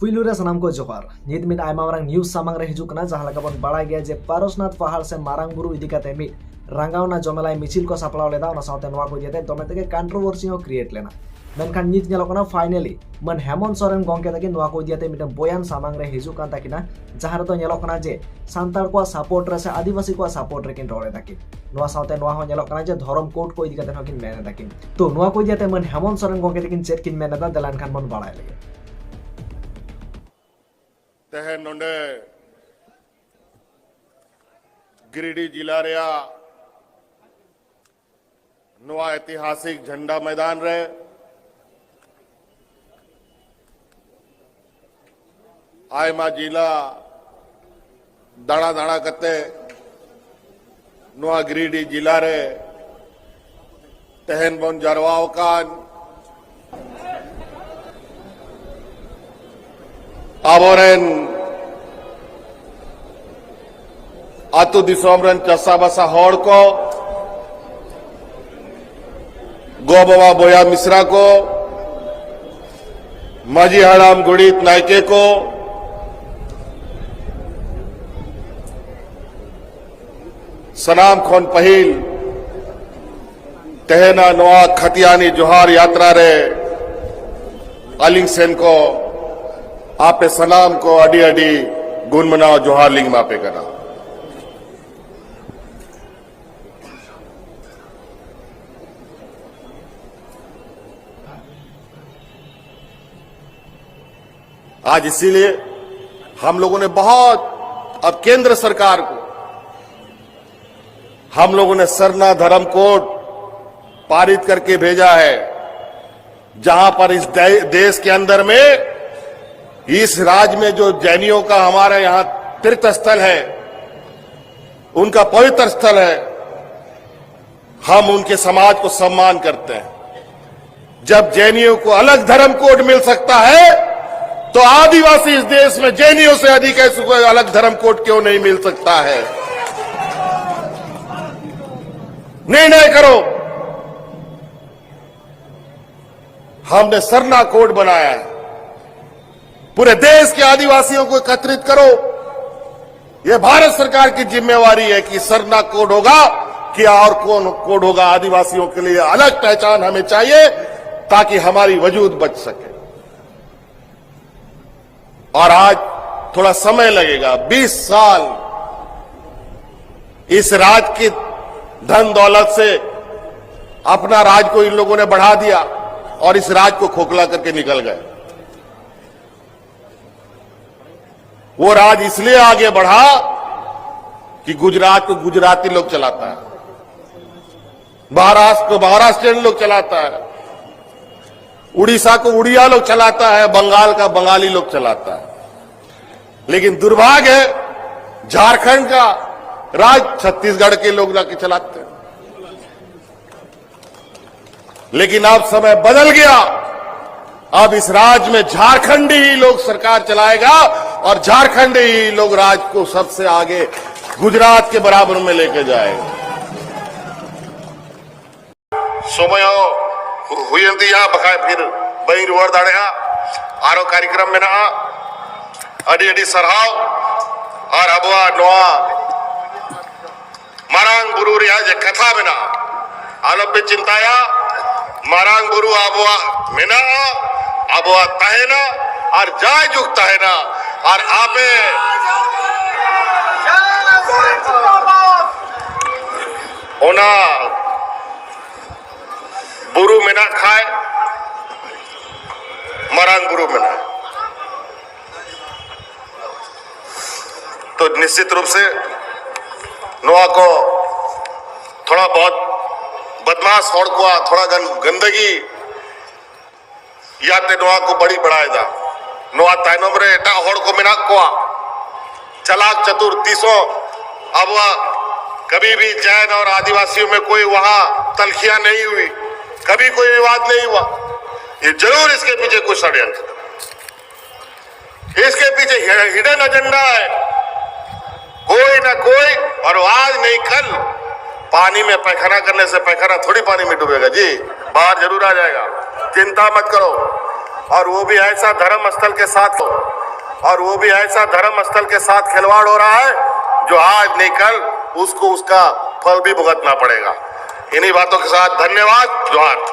पुइलुरे सनाम को जोहार नित मिद आयमा मारang न्यूज सामांग रे हिजुग कना जहां लगा बन बाड़ा गया जे पारसनाथ पहाड़ से मारांग बुरु इदी काते मिद रांगावना जमेलाई मिचिल को सापलाव लेदा ओना सावते नोआ को जेते दमे तेगे कंट्रोवर्सी हो क्रिएट लेना मेनखान नित नेलोकना फाइनली मन हेमंत सोरेन गंके तके नोआ को दियाते मिदम बयान सामांग रे हिजुग कान ताकिना जहां तो नेलोकना जे सांतार को सपोर्ट रे से आदिवासी को सपोर्ट रे किन रोले ताकिन नोआ सावते नोआ हो नेलोकना जे धर्म कोड को इदी काते हकिन मेने ताकिन तो नोआ को दियाते मन हेमंत सोरेन गंके तकिन चेट किन मेने दा दलान खान मन बाड़ाय लगे तहे नोंडे गिरिडीह जिला रेया नवा ऐतिहासिक झंडा मैदान रे आयमा जिला दाड़ा दाड़ा कते नवा गिरिडीह जिला रे तहन बन जरवाओ कान आबोरेन आतु दिसोमरन चसा बसा हॉड़ को गो बाबा बोया मिश्रा को माजी हराम गुड़ीत नायके को सनाम खोन पहिल तहना नवा खतियानी जोहार यात्रा रे अलिंग सेन को आपे सलाम को अडी अडी गुण मनाओ जोहार लिंग मापे करा आज इसीलिए हम लोगों ने बहुत अब केंद्र सरकार को हम लोगों ने सरना धर्म कोड पारित करके भेजा है जहां पर इस देश के अंदर में इस राज्य में जो जैनियों का हमारे यहां तीर्थ स्थल है उनका पवित्र स्थल है हम उनके समाज को सम्मान करते हैं। जब जैनियों को अलग धर्म कोड मिल सकता है तो आदिवासी इस देश में जैनियों से अधिक ऐसे कोई अलग धर्म कोड क्यों नहीं मिल सकता है। निर्णय करो। हमने सरना कोड बनाया है, पूरे देश के आदिवासियों को एकत्रित करो। यह भारत सरकार की जिम्मेवारी है कि सरना कोड होगा कि और कौन कोड होगा। आदिवासियों के लिए अलग पहचान हमें चाहिए ताकि हमारी वजूद बच सके। और आज थोड़ा समय लगेगा, 20 साल इस राज की धन दौलत से अपना राज को इन लोगों ने बढ़ा दिया और इस राज को खोखला करके निकल गए। वो राज इसलिए आगे बढ़ा कि गुजरात को गुजराती लोग चलाता है, महाराष्ट्र को महाराष्ट्रियन लोग चलाता है, उड़ीसा को उड़िया लोग चलाता है, बंगाल का बंगाली लोग चलाता है। लेकिन दुर्भाग्य है झारखंड का राज छत्तीसगढ़ के लोग लाके चलाते हैं। लेकिन अब समय बदल गया, अब इस राज्य में झारखंडी ही लोग सरकार चलाएगा और झारखंडी ही लोग राज्य को सबसे आगे गुजरात के बराबर में लेके जाएगा। सोमयो हुई बखाए फिर बई रुवर दाड़े आरो कार्यक्रम में ना अडी अडी सरहाव और अबवा नोआ मारांग बुरु रिया जे कथा में ना आलो पे चिंताया मारांग बुरु अबवा में ना अबवा तहेना और जाय जुगता है ना और आपे ओना बुरु में ना खाए मरांग बुरु में ना। तो निश्चित रूप से नोआ को थोड़ा बहुत बदमाश होड़ को थोड़ा गंदगी याते नोआ को बड़ी बढ़ाएगा। नोआ ताइनोम रे एटा होड़ को मिना को चलाक चतुर तीसों अब वह कभी भी जैन और आदिवासियों में कोई वहां तलखियां नहीं हुई, कभी कोई विवाद नहीं हुआ। ये जरूर इसके पीछे कुछ षड्यंत्र, इसके पीछे हिडन एजेंडा है कोई ना कोई। और आज नहीं कल पानी में पैखाना करने से पैखाना थोड़ी पानी में डूबेगा जी, बाहर जरूर आ जाएगा, चिंता मत करो। और वो भी ऐसा धर्म स्थल के साथ खिलवाड़ हो रहा है जो आज नहीं कल उसको उसका फल भी भुगतना पड़ेगा। इन्हीं बातों के साथ धन्यवाद। जोहार।